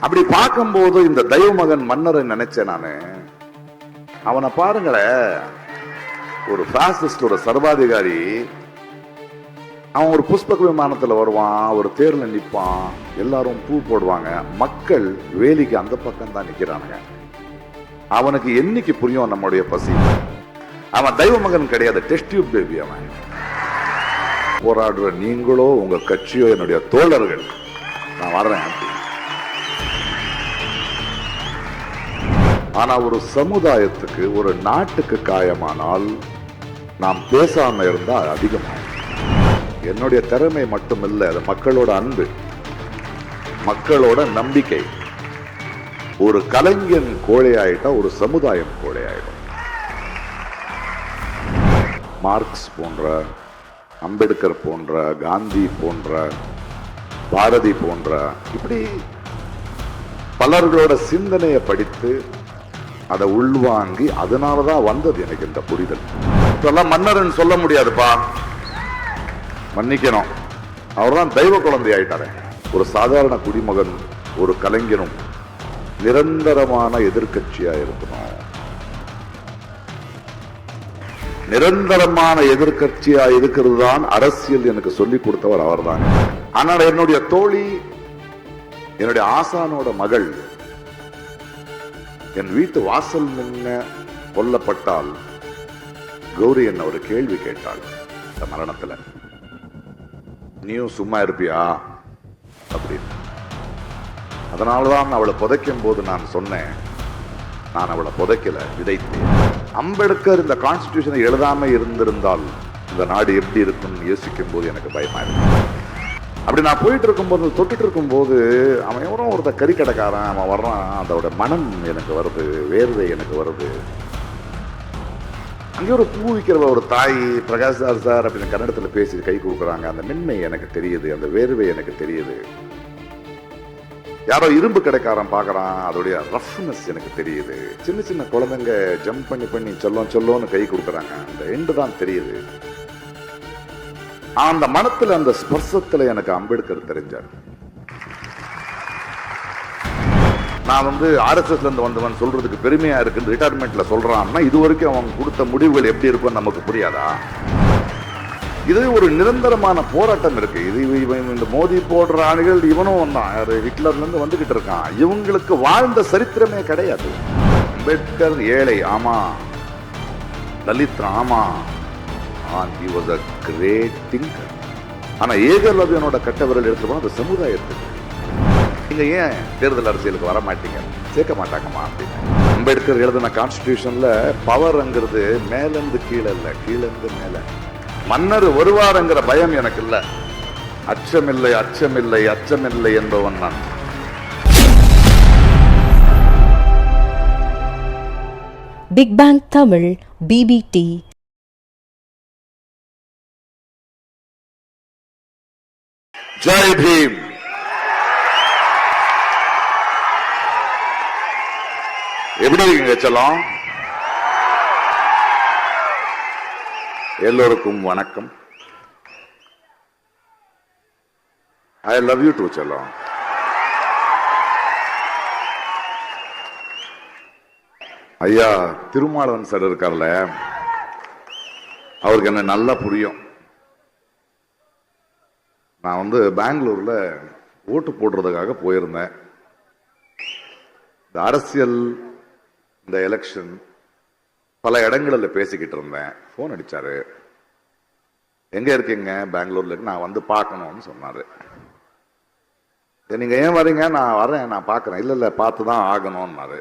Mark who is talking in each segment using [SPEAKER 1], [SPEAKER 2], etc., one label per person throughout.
[SPEAKER 1] அப்படி பார்க்கும்போது இந்த தெய்வ மகன் மன்னரை நினைச்சேன் நானு. அவனை பாருங்களேன், ஒரு பாசிஸ்டோட சர்வாதிகாரி. அவன் ஒரு புஷ்பக விமானத்துல வருவான், ஒரு தேர்ல நிற்பான், எல்லாரும் பூ போடுவாங்க, மக்கள் வேலிக்கு அந்த பக்கம் தான் நிக்கிறானுங்க. அவனுக்கு என்னைக்கு புரியும் நம்முடைய பசி? அவன் தெய்வ மகன் கிடையாது, டெஸ்ட் டியூப் பேபி. அவன் போராடுற நீங்களோ உங்க கட்சியோ என்னுடைய தோழர்கள், நான் வர்றேன். ஆனா ஒரு சமுதாயத்துக்கு, ஒரு நாட்டுக்கு காயமானால் நாம் பேசாம இருந்தா அதிகமாக. என்னுடைய திறமை மட்டுமில்லை, அது மக்களோட அன்பு, மக்களோட நம்பிக்கை. ஒரு கலைஞன் கோழையாயிட்டா ஒரு சமுதாயம் கோழையாயிடும். மார்க்ஸ் போன்ற, அம்பேத்கர் போன்ற, காந்தி போன்ற, பாரதி போன்ற, இப்படி பலர்களோட சிந்தனையை படித்து அதை உள்வாங்கி, அதனாலதான் வந்தது எனக்கு இந்த புரிதல். இப்பெல்லாம் மன்னர்ன்னு சொல்ல முடியாதுப்பா, மன்னிக்கணும். அவர்தான் தெய்வ குழந்தை ஆயிட்டாரு. ஒரு சாதாரண குடிமகன், ஒரு கலைஞனும் நிரந்தரமான எதிர்கட்சியா இருக்கணும். நிரந்தரமான எதிர்கட்சியா இருக்கிறது தான் அரசியல் எனக்கு சொல்லிக் கொடுத்தவர் அவர் தான். ஆனால் என்னுடைய தோழி, என்னுடைய ஆசானோட மகள் என் வீட்டு வாசல் முன்ன கொல்லப்பட்டால் கௌரி என்ன ஒரு கேள்வி கேட்டாள். இந்த மரணத்துல நீயும் சும்மா இருப்பியா அப்படின்னு. அதனாலதான் அவளை புதைக்கும் போது நான் சொன்னேன், நான் அவளை புதைக்கல, விதைத்தேன். அம்பேத்கர் இந்த கான்ஸ்டிடியூஷனை எழுதாம இருந்திருந்தால் இந்த நாடு எப்படி இருக்கும்னு யோசிக்கும் போது எனக்கு பயமா இருக்கு. அப்படி நான் போயிட்டு இருக்கும்போது, தொட்டுட்டு இருக்கும்போது, அவன் எவரும் ஒருத்த கறி கடைக்காரன், அவன் வர்றான், அதோட மனம் எனக்கு வருது, வேர்வை எனக்கு வருது. அங்கே ஒரு பூ விற்கிற ஒரு தாய், பிரகாஷ் சார் அப்படின்னு கன்னடத்தில் பேசி கை கொடுக்குறாங்க. அந்த மென்மை எனக்கு தெரியுது, அந்த வேர்வை எனக்கு தெரியுது. யாரோ இரும்பு கடைக்காரன் பார்க்கறான், அதோடைய ரஃப்னஸ் எனக்கு தெரியுது. சின்ன சின்ன குழந்தைங்க ஜம்ப் பண்ணி பண்ணி சொல்லோன்னு கை கொடுக்குறாங்க, அந்த எண்டு தான் தெரியுது. அந்த மனத்துல, அந்த ஸ்பர்சத்துல எனக்கு அம்பேத்கர் தெரிஞ்சார். நான் RSSல இருந்து வந்தவன் சொல்றதுக்கு பெருமையா இருக்கு, ரிட்டையர்மெண்ட்ல சொல்றான்னா இது வரைக்கும் அவங்க கொடுத்த முடிவுகள் எப்படி இருக்கும் நமக்கு புரியாதா? இது ஒரு நிரந்தரமான போராட்டம் இருக்கு. இது இந்த மோதி போடுற ஆளுகள், இவனும் தான் ஹிட்லர்ல இருந்து வந்துகிட்டு இருக்கான். இவங்களுக்கு வாழ்ந்த சரித்திரமே கிடையாது. அம்பேத்கர் ஏழை, ஆமா. தலித், ஆமா. He was a great thinker. ஆனா ஏகலவ்யனோட கட்டவர்கள் எடுத்து போனா அந்த சமுதாயத்துக்கு நீங்க ஏன் தேர்தல் அரசியலுக்கு வர மாட்டீங்க, சேர்க்க மாட்டாங்கம்மா அப்படின்னு. அம்பேத்கர் எழுதின கான்ஸ்டிடியூஷன்ல பவர்ங்கிறது மேலிருந்து கீழே இல்ல, கீழிருந்து மேல. மன்னர் வருவாருங்கிற பயம் எனக்கு இல்ல. அச்சமில்லை, அச்சமில்லை, அச்சமில்லை என்பவன் நான்.
[SPEAKER 2] Big bang Tamil, BBT.
[SPEAKER 1] Jai Bhim. எப்படி இருக்கீங்க செல்லம்? எல்லோருக்கும் வணக்கம். ஐ லவ் யூ டூ செல்லம். ஐயா திருமாவளவன் சார் இருக்கார்ல, அவருக்கு என்ன நல்லா புரியும். நான் பெங்களூர்ல ஓட்டு போடுறதுக்காக போயிருந்தேன். இந்த அரசியல், இந்த எலெக்ஷன், பல இடங்களில் பேசிக்கிட்டு இருந்தேன். போன் அடிச்சாரு, எங்க இருக்கீங்க? பெங்களூர்ல இருக்கு, நான் பார்க்கணும்னு சொன்னாரு. நீங்க ஏன் வரீங்க? நான் வரேன், நான் பார்க்கறேன். இல்ல பார்த்து தான் ஆகணும்னாரு.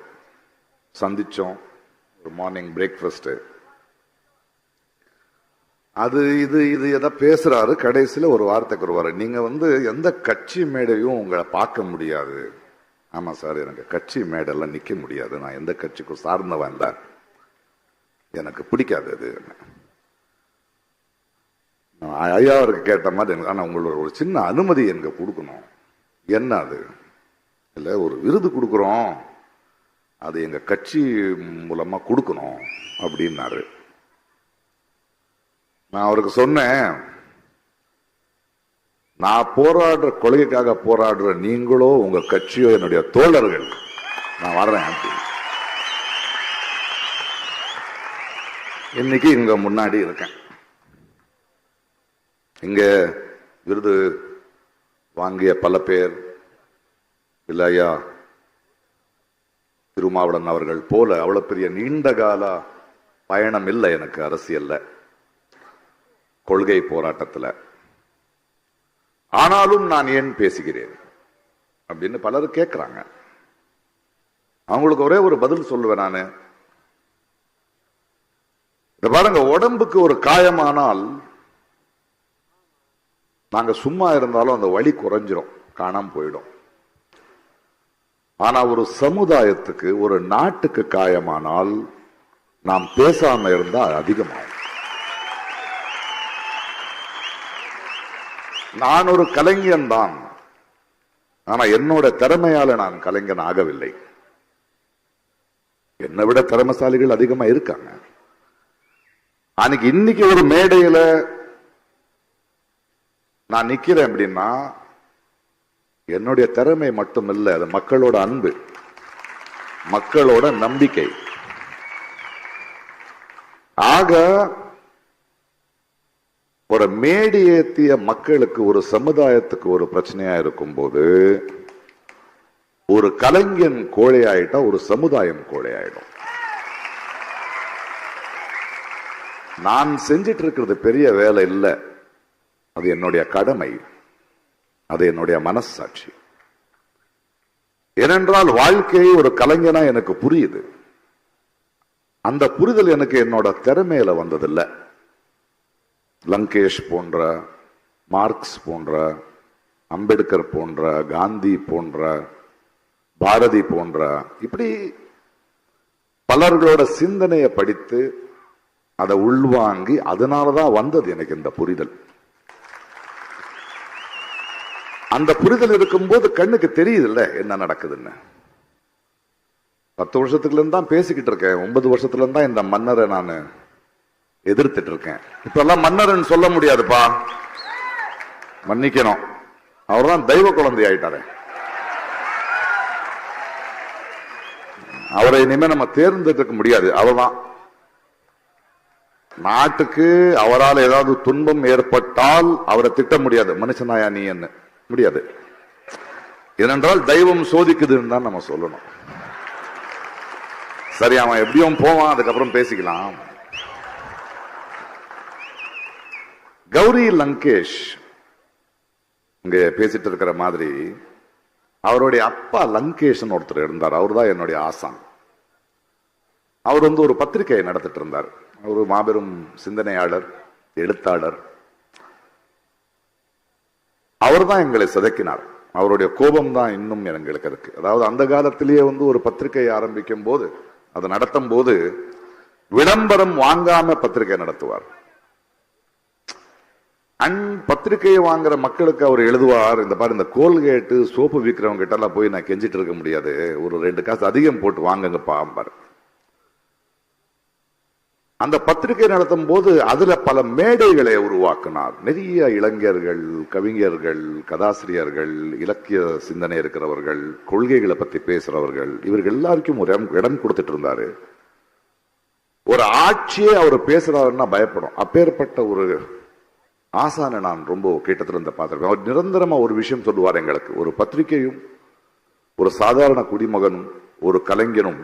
[SPEAKER 1] சந்திச்சோம், ஒரு மார்னிங் பிரேக்ஃபாஸ்ட். அது இது எதை பேசுறாரு. கடைசியில ஒரு வார்த்தைக்கு வருவாரு, நீங்க எந்த கட்சி மேடையும் உங்களை பார்க்க முடியாது. ஆமா சார், எனக்கு கட்சி மேடெல்லாம் நிக்க முடியாது, நான் எந்த கட்சிக்கும் சார்ந்தவன் இல்ல, எனக்கு பிடிக்காது அது. ஐயா அவருக்கு கேட்ட மாதிரி, ஆனா உங்களோட ஒரு சின்ன அனுமதி எனக்கு கொடுக்கணும். என்ன அது? இல்ல ஒரு விருது கொடுக்குறோம், அது எங்க கட்சி மூலமா கொடுக்கணும் அப்படின்னாரு. நான் அவருக்கு சொன்னேன், நான் போராடுற கொள்கைக்காக போராடுற நீங்களோ உங்க கட்சியோ என்னுடைய தோழர்கள், நான் வர்றேன். இன்னைக்கு இங்க முன்னாடி இருக்கேன். இங்க விருது வாங்கிய பல பேர், இல்லையா திருமாவளவன் அவர்கள் போல அவ்வளவு பெரிய நீண்ட கால பயணம் இல்லை எனக்கு அரசியல்ல, கொள்கை போராட்டத்தில். ஆனாலும் நான் ஏன் பேசுகிறேன் அப்படின்னு பலர் கேட்கிறாங்க. அவங்களுக்கு ஒரே ஒரு பதில் சொல்லுவேன் நானு. இந்த பாருங்க, உடம்புக்கு ஒரு காயமானால் நாங்க சும்மா இருந்தாலும் அந்த வலி குறைஞ்சிரும், காணாம போயிடும். ஆனா ஒரு சமுதாயத்துக்கு, ஒரு நாட்டுக்கு காயமானால் நாம் பேசாம இருந்தா அதிகமாகும். நான் ஒரு கலைஞன் தான், ஆனா என்னோட திறமையால நான் கலைஞன் ஆகவில்லை. என்னை விட திறமைசாலிகள் அதிகமா இருக்காங்க. அன்னைக்கு இன்னைக்கு ஒரு மேடையில நான் நிக்கிறேன் அப்படின்னா என்னுடைய திறமை மட்டும் இல்லை, அது மக்களோட அன்பு, மக்களோட நம்பிக்கை. ஆக ஒரு மேடி ஏத்திய மக்களுக்கு, ஒரு சமுதாயத்துக்கு ஒரு பிரச்சனையா இருக்கும் போது ஒரு கலைஞன் கோழையாயிட்டா ஒரு சமுதாயம் கோழையாயிடும். நான் செஞ்சிட்டு இருக்கிறது பெரிய வேலை இல்லை, அது என்னுடைய கடமை, அது என்னுடைய மனசாட்சி. ஏனென்றால் வாழ்க்கையை ஒரு கலைஞனா எனக்கு புரியுது. அந்த புரிதல் எனக்கு என்னோட திறமையில வந்ததில்லை. லங்கேஷ் போன்ற, மார்க்ஸ் போன்ற, அம்பேத்கர் போன்ற, காந்தி போன்ற, பாரதி போன்ற, இப்படி பலர்களோட சிந்தனையை படித்து அதை உள்வாங்கி அதனாலதான் வந்தது எனக்கு இந்த புரிதல். அந்த புரிதல் இருக்கும்போது கண்ணுக்கு தெரியுது இல்ல என்ன நடக்குதுன்னு. 10 வருஷத்துக்குல இருந்து தான் பேசிக்கிட்டு இருக்கேன். 9 வருஷத்துல இருந்தா இந்த மன்னரை நான் எதிர்த்துட்டு இருக்கேன். இப்ப எல்லாம் மன்னர்னு சொல்ல முடியாதுப்பா, மன்னிக்கணும். அவர்தான் தெய்வ குழந்தை ஆயிட்டாரு. அவரை இனிமே நம்ம தேர்ந்தெடுக்க முடியாது. அவர்தான் நாட்டுக்கு அவரால் ஏதாவது துன்பம் ஏற்பட்டால் அவரை திட்ட முடியாது. மனுஷனாயா நீ என்ன முடியாது. ஏனென்றால் தெய்வம் சோதிக்குதுன்னு தான் நம்ம சொல்லணும். சரி, அவன் எப்படியும் போவான், அதுக்கப்புறம் பேசிக்கலாம். கௌரி லங்கேஷ் இங்க பேசிட்டு இருக்கிற மாதிரி அவருடைய அப்பா லங்கேஷ் ஒருத்தர் இருந்தார். அவர் தான் என்னுடைய ஆசான். அவர் ஒரு பத்திரிகையை நடத்திட்டு இருந்தார். ஒரு மாபெரும் சிந்தனையாளர், எழுத்தாளர். அவர் தான் எங்களை சிதைக்கினார். அவருடைய கோபம் தான் இன்னும் எங்களுக்கு இருக்கு. அதாவது அந்த காலத்திலேயே ஒரு பத்திரிகை ஆரம்பிக்கும் போது, அதை நடத்தும் போது விளம்பரம் வாங்காம பத்திரிகை நடத்துவார். பத்திரிகையை வாங்குற மக்களுக்கு அவர் எழுதுவார், இந்த பாரு, இந்த கோல்கேட்டு சோப்பு விற்கிறவங்க கிட்ட எல்லாம் போய் நான் கெஞ்சிட்டு இருக்க முடியாது, ஒரு 2 காசு அதிகம் போட்டு வாங்குங்கப்பா பாரு. அந்த பத்திரிகை நடத்தும் போது அதுல பல மேடைகளை உருவாக்கினார். நிறைய இளைஞர்கள், கவிஞர்கள், கதாசிரியர்கள், இலக்கிய சிந்தனை இருக்கிறவர்கள், கொள்கைகளை பத்தி பேசுறவர்கள், இவர்கள் எல்லாருக்கும் ஒரு இடம் கொடுத்துட்டு இருந்தாரு. ஒரு ஆட்சியே அவர் பேசுறாருன்னா பயப்படும். அப்பேற்பட்ட ஒரு ஆசானை நான் ரொம்ப கிட்டத்துல இருந்து பார்த்திருக்கேன். அவர் நிரந்தரமா ஒரு விஷயம் சொல்லுவார் எங்களுக்கு. ஒரு பத்திரிகையும், ஒரு சாதாரண குடிமகனும், ஒரு கலைஞனும்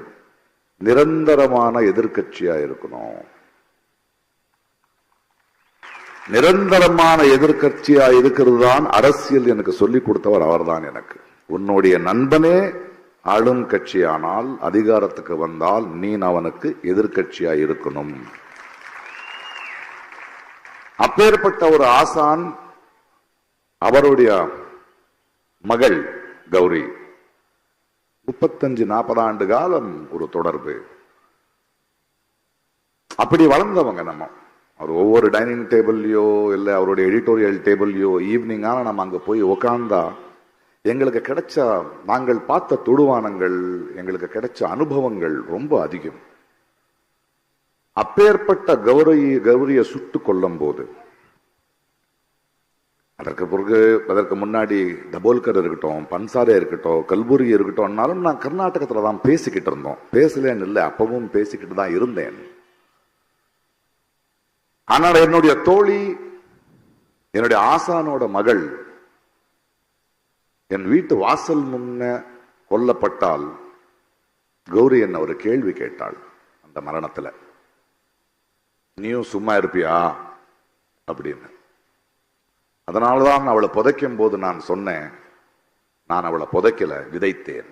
[SPEAKER 1] நிரந்தரமான எதிர்கட்சியா இருக்கணும். நிரந்தரமான எதிர்கட்சியா இருக்கிறது தான் அரசியல் எனக்கு சொல்லிக் கொடுத்தவர் அவர்தான் எனக்கு. உன்னுடைய நண்பனே ஆளும் கட்சியானால், அதிகாரத்துக்கு வந்தால் நீ அவனுக்கு எதிர்கட்சியா இருக்கணும். அப்பேற்பட்ட ஒரு ஆசான். அவருடைய மகள் கௌரி 35-40 ஆண்டு காலம் ஒரு தொடர்பு. அப்படி வளர்ந்தவங்க நம்ம. அவர் ஒவ்வொரு டைனிங் டேபிள்லயோ இல்ல அவருடைய எடிட்டோரியல் டேபிள்லயோ ஈவினிங் ஆனா நம்ம அங்க போய் உட்கார்ந்தா எங்களுக்கு கிடைச்ச, நாங்கள் பார்த்த தொடுவானங்கள், எங்களுக்கு கிடைச்ச அனுபவங்கள் ரொம்ப அதிகம். அப்பேற்பட்ட கௌரியை சுட்டு கொல்லும் போது அதற்கு முன்னாடி தபோல்கர் இருக்கட்டும், பன்சாரே இருக்கட்டும், கல்புர்கி இருக்கட்டும்னாலும் நான் கர்நாடகத்துல தான் பேசிக்கிட்டு இருந்தோம். பேசலன்னு இல்லை, அப்பவும் பேசிக்கிட்டு தான் இருந்தேன். ஆனால் என்னுடைய தோழி, என்னுடைய ஆசானோட மகள் என் வீட்டு வாசல் முன்ன கொல்லப்பட்டால் கௌரி என்ன ஒரு கேள்வி கேட்டாள். அந்த மரணத்துல நீயும் சும்மா இருப்பியா அப்படின்னு. அதனால்தான் அவளை புதைக்கும் போது நான் சொன்னேன், நான் அவளை புதைக்கல, விதைத்தேன்.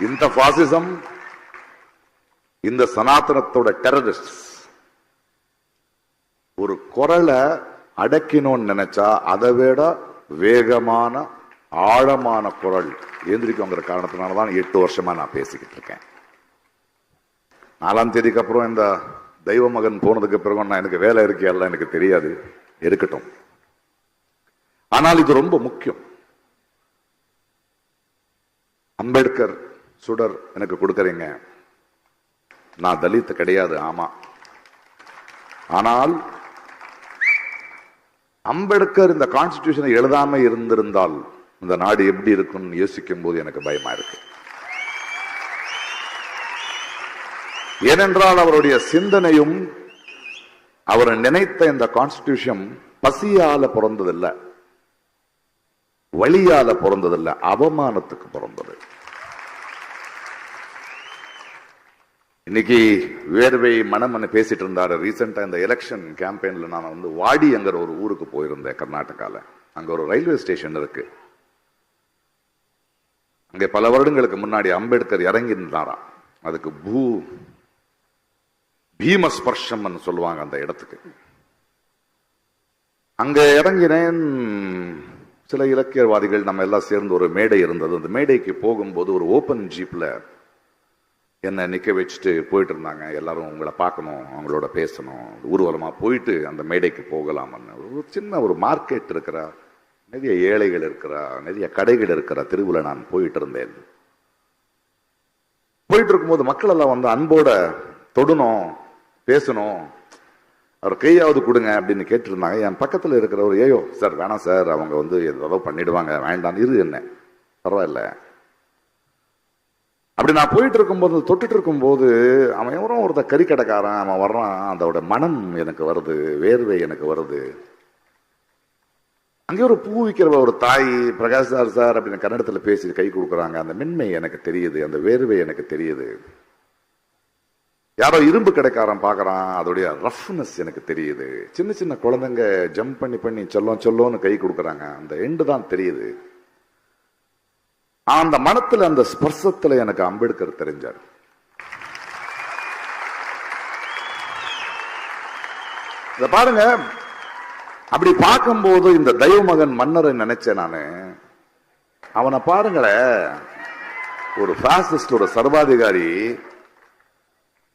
[SPEAKER 1] இந்த பாசிசம், இந்த சனாதனத்தோட டெரரிஸ்ட் ஒரு குரலை அடக்கினோன்னு நினைச்சா அதை விட வேகமான ஆழமான குரல் எந்திரிக்குங்கிற காரணத்தினாலதான் 8 வருஷமா நான் பேசிக்கிட்டு இருக்கேன். 4ஆம் தேதிக்கு அப்புறம் இந்த தெய்வ மகன் போனதுக்கு பிறகு நான் எனக்கு வேலை இருக்கையெல்லாம் எனக்கு தெரியாது, இருக்கட்டும். ஆனால் இது ரொம்ப முக்கியம். அம்பேத்கர் சுடர் எனக்கு கொடுக்கறீங்க. நான் தலித் கிடையாது, ஆமா. ஆனால் அம்பேத்கர் இந்த கான்ஸ்டிடியூஷனை எழுதாம இருந்திருந்தால் இந்த நாடு எப்படி இருக்கும்னு யோசிக்கும் போது எனக்கு பயமா இருக்கு. ஏனென்றால் அவருடைய சிந்தனையும் அவர் நினைத்த இந்த கான்ஸ்டிடியூஷன் பசியால பிறந்ததில்லை, வழியால பிறந்ததில்லை, அவமானத்துக்கு பிறந்தது. இன்னைக்கு வேர்வை மனமன்னு பேசிட்டு இருந்தாரு. ரீசெண்டா இந்த எலெக்ஷன் கேம்பெயின்ல நான் வாடிங்கிற ஒரு ஊருக்கு போயிருந்தேன் கர்நாடகால. அங்க ஒரு ரயில்வே ஸ்டேஷன் இருக்கு. அங்கே பல வருடங்களுக்கு முன்னாடி அம்பேத்கர் இறங்கி இருந்தாராம். அதுக்கு பீமஸ்பர்ஷம் சொல்லுவாங்க அந்த இடத்துக்கு. அங்க இறங்கினேன். சில இலக்கியவாதிகள் நம்ம எல்லாம் சேர்ந்து ஒரு மேடை இருந்தது. அந்த மேடைக்கு போகும்போது ஒரு ஓபன் ஜீப்ல என்ன நிக்க வச்சுட்டு போயிட்டு இருந்தாங்க. எல்லாரும் உங்களை பார்க்கணும், அவங்களோட பேசணும், ஊர்வலமா போயிட்டு அந்த மேடைக்கு போகலாம்னு. ஒரு சின்ன ஒரு மார்க்கெட் இருக்கிற, நிறைய ஏழைகள் இருக்கிற, நிறைய கடைகள் இருக்கிற தெருவில் நான் போயிட்டு இருந்தேன். போயிட்டு இருக்கும்போது மக்கள் எல்லாம் அன்போட தொடணும், பேசணும், அவர் கையாவது கொடுங்க அப்படின்னு கேட்டிருந்தாங்க. என் பக்கத்தில் இருக்கிறவர், ஏயோ சார் வேணாம் சார், அவங்க ஏதோ பண்ணிடுவாங்க, வேண்டாம் இரு, என்ன பரவாயில்ல அப்படி. நான் போயிட்டு இருக்கும்போது, தொட்டுட்டு இருக்கும்போது அவன் எவரும் ஒருத்த கறிக்கடைக்காரன் அவன் வர்றான். அதோட மனம் எனக்கு வருது, வேர்வை எனக்கு வருது. அங்கே ஒரு பூ விற்கிற ஒரு தாய், பிரகாஷ் சார் சார் அப்படின்னு கன்னடத்தில் பேசி கை கொடுக்குறாங்க. அந்த மென்மை எனக்கு தெரியுது, அந்த வேர்வை எனக்கு தெரியுது. யாரோ இரும்பு கடைக்காரன் பார்க்கறான், அதோடைய ரஃப்னஸ் எனக்கு தெரியுது. சின்ன சின்ன குழந்தைங்க ஜம்ப் பண்ணி பண்ணி சொல்லோன்னு கை கொடுக்குறாங்க, அந்த எண்டு தான் தெரியுது. அந்த மனத்துல, அந்த ஸ்பர்சத்துல எனக்கு அம்பேத்கர் தெரிஞ்சார். இத பாருங்க, அப்படி பார்க்கும்போது இந்த தெய்வ மகன் மன்னரை நினைச்சேன் நானு. அவனை பாருங்களேன், ஒரு பாசிஸ்ட், ஒரு சர்வாதிகாரி.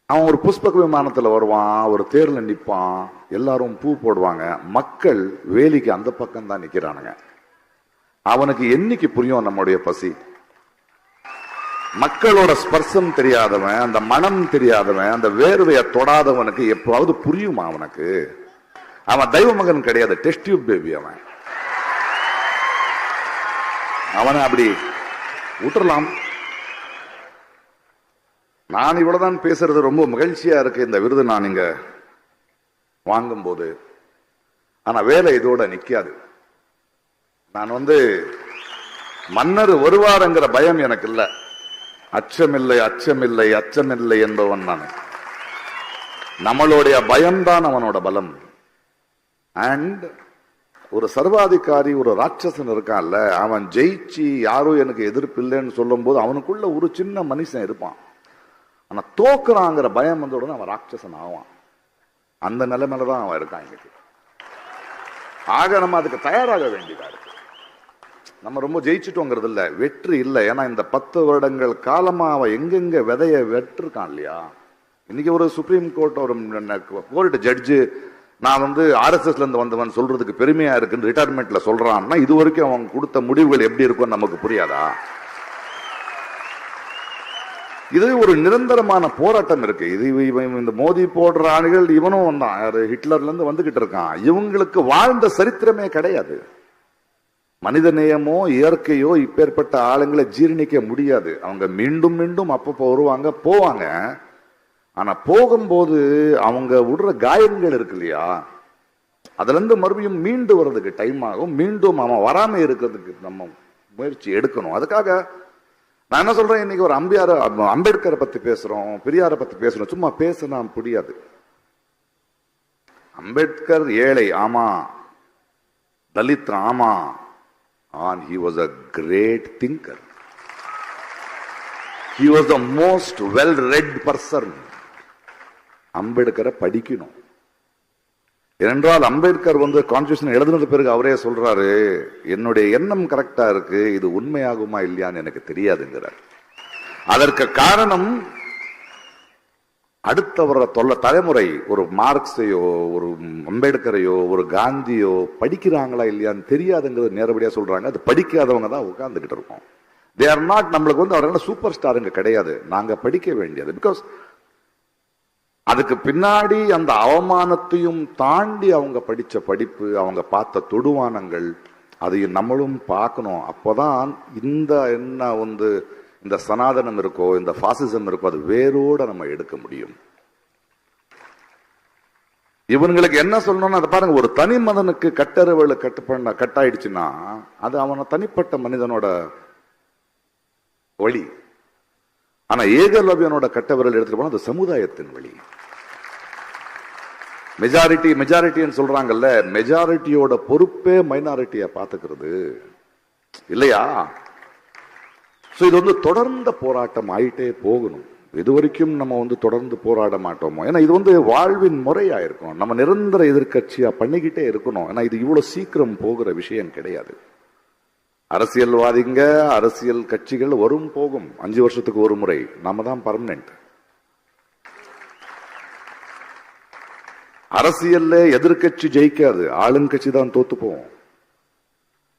[SPEAKER 1] அவன் ஒரு புஷ்பக விமானத்துல வருவான், ஒரு தேர்ல நிற்பான், எல்லாரும் பூ போடுவாங்க, மக்கள் வேலிக்கு அந்த பக்கம் தான் நிக்கிறானுங்க. அவனுக்கு என்னைக்கு புரியும் நம்முடைய பசி? மக்களோட ஸ்பர்சம் தெரியாதவன், அந்த மனம் தெரியாதவன், அந்த வேர்வையை தொடாதவனுக்கு எப்பவாவது புரியுமா அவனுக்கு? அவன் தெய்வ மகன் கிடையாது, டெஸ்ட் டியூப் பேபி. அவனை அப்படி விட்டுறலாம். நான் இவ்வளவுதான் பேசுறது ரொம்ப மகிழ்ச்சியா இருக்கு இந்த விருது நான் இங்க வாங்கும் போது. ஆனா வேலை இதோட நிக்காது. நான் மன்னர் வருவாருங்கிற பயம் எனக்கு இல்ல. அச்சமில்லை, அச்சமில்லை, அச்சமில்லை என்பவன் நான். நம்மளுடைய பயம்தான் அவனோட பலம். அண்ட் ஒரு சர்வாதிகாரி, ஒரு ராட்சசன் இருக்கான்ல, அவன் ஜெயிச்சு யாரோ எனக்கு எதிர்ப்பு இல்லைன்னு சொல்லும் போது அவனுக்குள்ள ஒரு சின்ன மனுஷன் இருப்பான். ஆனா தோக்குறாங்கிற பயம் உடனே அவன் ராட்சசன் ஆவான். அந்த நிலைமையில அவன் இருக்கான் இன்னைக்கு. ஆக நம்ம அதுக்கு தயாராக வேண்டியதா இருக்கு. நம்ம ரொம்ப ஜெயிச்சுட்டோங்கிறது இல்ல, வெற்றி இல்லை. ஏன்னா இந்த 10 வருடங்கள் காலமா அவன் எங்கெங்க விதைய வெற்றிருக்கான் இல்லையா. இன்னைக்கு ஒரு சுப்ரீம் கோர்ட் ஒரு கோர்ட் ஜட்ஜு நான் RSSல இருந்து வந்தவன் சொல்றதுக்கு பெருமையா இருக்குன்னு ரிட்டையர்மெண்ட்ல சொல்றான்னா, இது வரைக்கும் அவங்க கொடுத்த முடிவுகள் எப்படி இருக்கும் நமக்கு புரியாதா? இது ஒரு நிரந்தரமான போராட்டம் இருக்கு. இது இந்த மோதி போடுற ஆளுகள் இவனும் வந்தான், ஹிட்லர்ல இருந்து வந்துகிட்டு இருக்கான். இவங்களுக்கு வாழ்ந்த சரித்திரமே கிடையாது. மனித நேயமோ இயற்கையோ இப்பேற்பட்ட ஆளுங்களை ஜீரணிக்க முடியாது. அவங்க மீண்டும் மீண்டும் அப்பப்போ வருவாங்க போவாங்க. ஆனா போகும்போது அவங்க விடுற காயங்கள் இருக்கு இல்லையா, அதுல இருந்து மறுபடியும் மீண்டு வர்றதுக்கு டைம் ஆகும். மீண்டும் அவன் வராம இருக்கிறதுக்கு நம்ம முயற்சி எடுக்கணும். அதுக்காக நான் என்ன சொல்றேன், இன்னைக்கு ஒரு அம்பேத்கரை பத்தி பேசுறோம், பெரியாரை பத்தி பேசுறோம். சும்மா பேசினா புரியாது. அம்பேத்கர் ஏழை, ஆமா. தலித், ஆமா. And he was a great thinker. He was the most well-read person. அம்பேத்கரை படிக்கணும். ஏனென்றால் அம்பேத்கர் கான்ஸ்டிடியூஷன் எழுதுனது பிறகு அவரே சொல்றாரு, என்னுடைய எண்ணம் கரெக்டா இருக்கு, இது உண்மையாகுமா இல்லையான்னு எனக்கு தெரியாதுங்கிறார். அதற்கு காரணம் அடுத்த வர தலைமுறை ஒரு மார்க்ஸையோ ஒரு அம்பேத்கரையோ ஒரு காந்தியோ படிக்கிறாங்களா இல்லையான்னு தெரியாதுங்கிறது நேரடியா சொல்றாங்க. அது படிக்காதவங்க தான் உட்கார்ந்துகிட்டு இருக்கோம். தே ஆர் நாட், நம்மளுக்கு அவர்கள் சூப்பர் ஸ்டாருங்க கிடையாது, நாங்க படிக்க வேண்டியது. பிகாஸ் அதுக்கு பின்னாடி அந்த அவமானத்தையும் தாண்டி அவங்க படிச்ச படிப்பு, அவங்க பார்த்த தொடுவானங்கள், அதையும் நம்மளும் பார்க்கணும். அப்போதான் இந்த என்ன இந்த சனாதனம் இருக்கோ, இந்த பாசிசம் இருக்கோ, அது வேரோட நம்ம எடுக்க முடியும். இவங்களுக்கு என்ன சொல்லணும்னு அதை பாருங்க. ஒரு தனி மனிதனுக்கு கட்டறிவுல கட்டாயிடுச்சுன்னா அது அவன தனிப்பட்ட மனிதனோட வழி. ஆனா ஏகலவ்யனோட கட்டவிரல் எடுத்துட்டு போனா அது சமுதாயத்தின் வழி. மெஜாரிட்டின்னு சொல்றாங்கல்ல, மெஜாரிட்டியோட பொறுப்பே மைனாரிட்டியை பாத்துக்கிறது இல்லையா? இது தொடர்ந்த போராட்டம் ஆயிட்டே போகணும். இது வரைக்கும் நம்ம தொடர்ந்து போராட மாட்டோமோ? ஏன்னா இது வாழ்வின் முறையா இருக்கணும். நம்ம நிரந்தர எதிர்கட்சியா பண்ணிக்கிட்டே இருக்கணும். ஏன்னா இது இவ்வளவு சீக்கிரம் போகிற விஷயம் கிடையாது. அரசியல்வாதிங்க, அரசியல் கட்சிகள் வரும் போகும். 5 வருஷத்துக்கு ஒரு முறை. நாம தான் பர்மனன்ட். அரசியல்ல எதிர்கட்சி ஜெயிக்காது, ஆளுங்கட்சி தான் தோத்து போவோம்.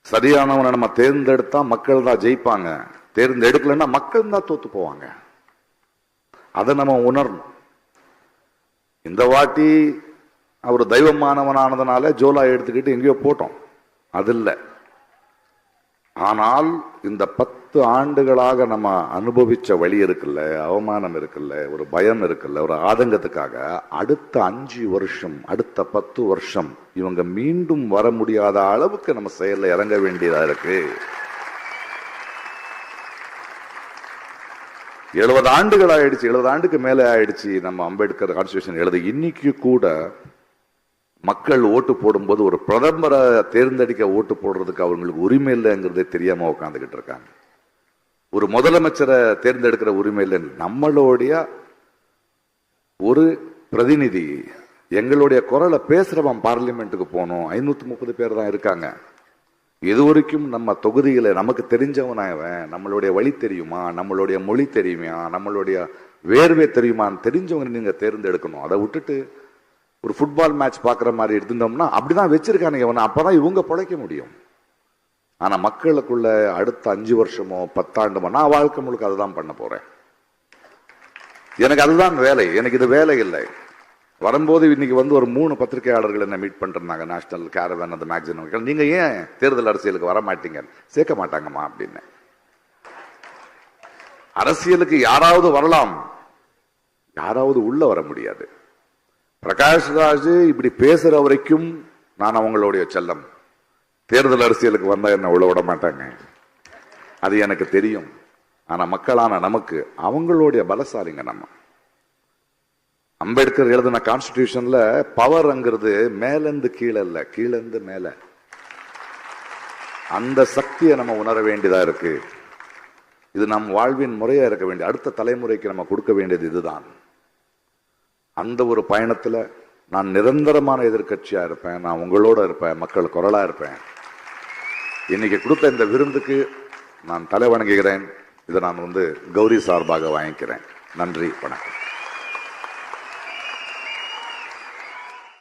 [SPEAKER 1] சரியானவனை நம்ம தேர்ந்தெடுத்தா மக்கள் தான் ஜெயிப்பாங்க, தேர்ந்தெடுக்கலன்னா மக்கள் தான் தோத்து போவாங்க. அதை நம்ம உணரணும். இந்த வாட்டி அவர் தெய்வமானவனானதுனால ஜோலா எடுத்துக்கிட்டு எங்கேயோ போட்டோம், அது இல்லை. ஆனால் இந்த 10 ஆண்டுகளாக நம்ம அனுபவிச்ச வழி இருக்குல்ல, அவமானம் இருக்குல்ல, ஒரு பயம் இருக்குல்ல, ஒரு ஆதங்கத்துக்காக அடுத்த 5 வருஷம், அடுத்த 10 வருஷம் இவங்க மீண்டும் வர முடியாத அளவுக்கு நம்ம செயல்ல இறங்க வேண்டியதா இருக்கு. 70 ஆண்டுகள் ஆயிடுச்சு, 70 ஆண்டுக்கு மேல ஆயிடுச்சு நம்ம அம்பேத்கர் கான்ஸ்டிடியூஷன் எழுத. இன்னைக்கு கூட மக்கள் ஓட்டு போடும்போது ஒரு பிரதமரை தேர்ந்தெடுக்க ஓட்டு போடுறதுக்கு அவங்களுக்கு உரிமை இல்லைங்கிறதே தெரியாம உட்காந்துக்கிட்டு இருக்காங்க. ஒரு முதலமைச்சரை தேர்ந்தெடுக்கிற உரிமை இல்லை. நம்மளுடைய ஒரு பிரதிநிதி, எங்களுடைய குரலை பேசுறவன் பார்லிமெண்ட்டுக்கு போனோம். 530 பேர் தான் இருக்காங்க. இது வரைக்கும் நம்ம தொகுதிகளை நமக்கு தெரிஞ்சவனாயவன், நம்மளுடைய வழி தெரியுமா, நம்மளுடைய மொழி தெரியுமா, நம்மளுடைய வேர்வை தெரியுமான்னு தெரிஞ்சவங்க நீங்க தேர்ந்தெடுக்கணும். அதை விட்டுட்டு ஒரு ஃபுட்பால் மேட்ச் பார்க்குற மாதிரி எடுத்துட்டோம்னா அப்படிதான் வச்சிருக்கானுங்க இவனை. அப்பதான் இவங்க பிழைக்க முடியும். ஆனா மக்களுக்குள்ள அடுத்த 5 வருஷமோ 10 ஆண்டுமோ நான் வாழ்க்கை முழுக்க அதுதான் பண்ண போறேன். எனக்கு அதுதான் வேலை. எனக்கு இது வேலை இல்லை. வரும்போது இன்னைக்கு ஒரு 3 பத்திரிகையாளர்கள் என்ன மீட் பண்றாங்க. நேஷனல் கேரவன் அந்த மேக்சின், நீங்க ஏன் தேர்தல் அரசியலுக்கு வர மாட்டீங்க? சேர்க்க மாட்டாங்கம்மா அப்படின்னு. அரசியலுக்கு யாராவது வரலாம், யாராவது உள்ள வர முடியாது. பிரகாஷ் ராஜ் இப்படி பேசுற வரைக்கும் நான் அவங்களுடைய செல்லம். தேர்தல் அரசியலுக்கு வந்தா என்ன உள்ள விட மாட்டாங்க, அது எனக்கு தெரியும். ஆனா மக்களான நமக்கு அவங்களுடைய பலசாலிங்க நம்ம. அம்பேத்கர் எழுதின கான்ஸ்டிடியூஷன்ல பவர்ங்கிறது மேலிருந்து கீழே இல்ல, கீழிருந்து மேல. அந்த சக்தியை நம்ம உணர வேண்டியதா இருக்கு. இது நம் வாழ்வின் முறையா இருக்க வேண்டிய, அடுத்த தலைமுறைக்கு நம்ம கொடுக்க வேண்டியது இதுதான். அந்த ஒரு பயணத்துல நான் நிரந்தரமான எதிர்கட்சியா இருப்பேன். நான் உங்களோட இருப்பேன், மக்கள் குரலா இருப்பேன். இன்னைக்கு கொடுத்த இந்த விருந்துக்கு நான் தலை வணங்குகிறேன். இதை நான் கௌரி சார்பாக வாங்கிக்கிறேன். நன்றி, வணக்கம்.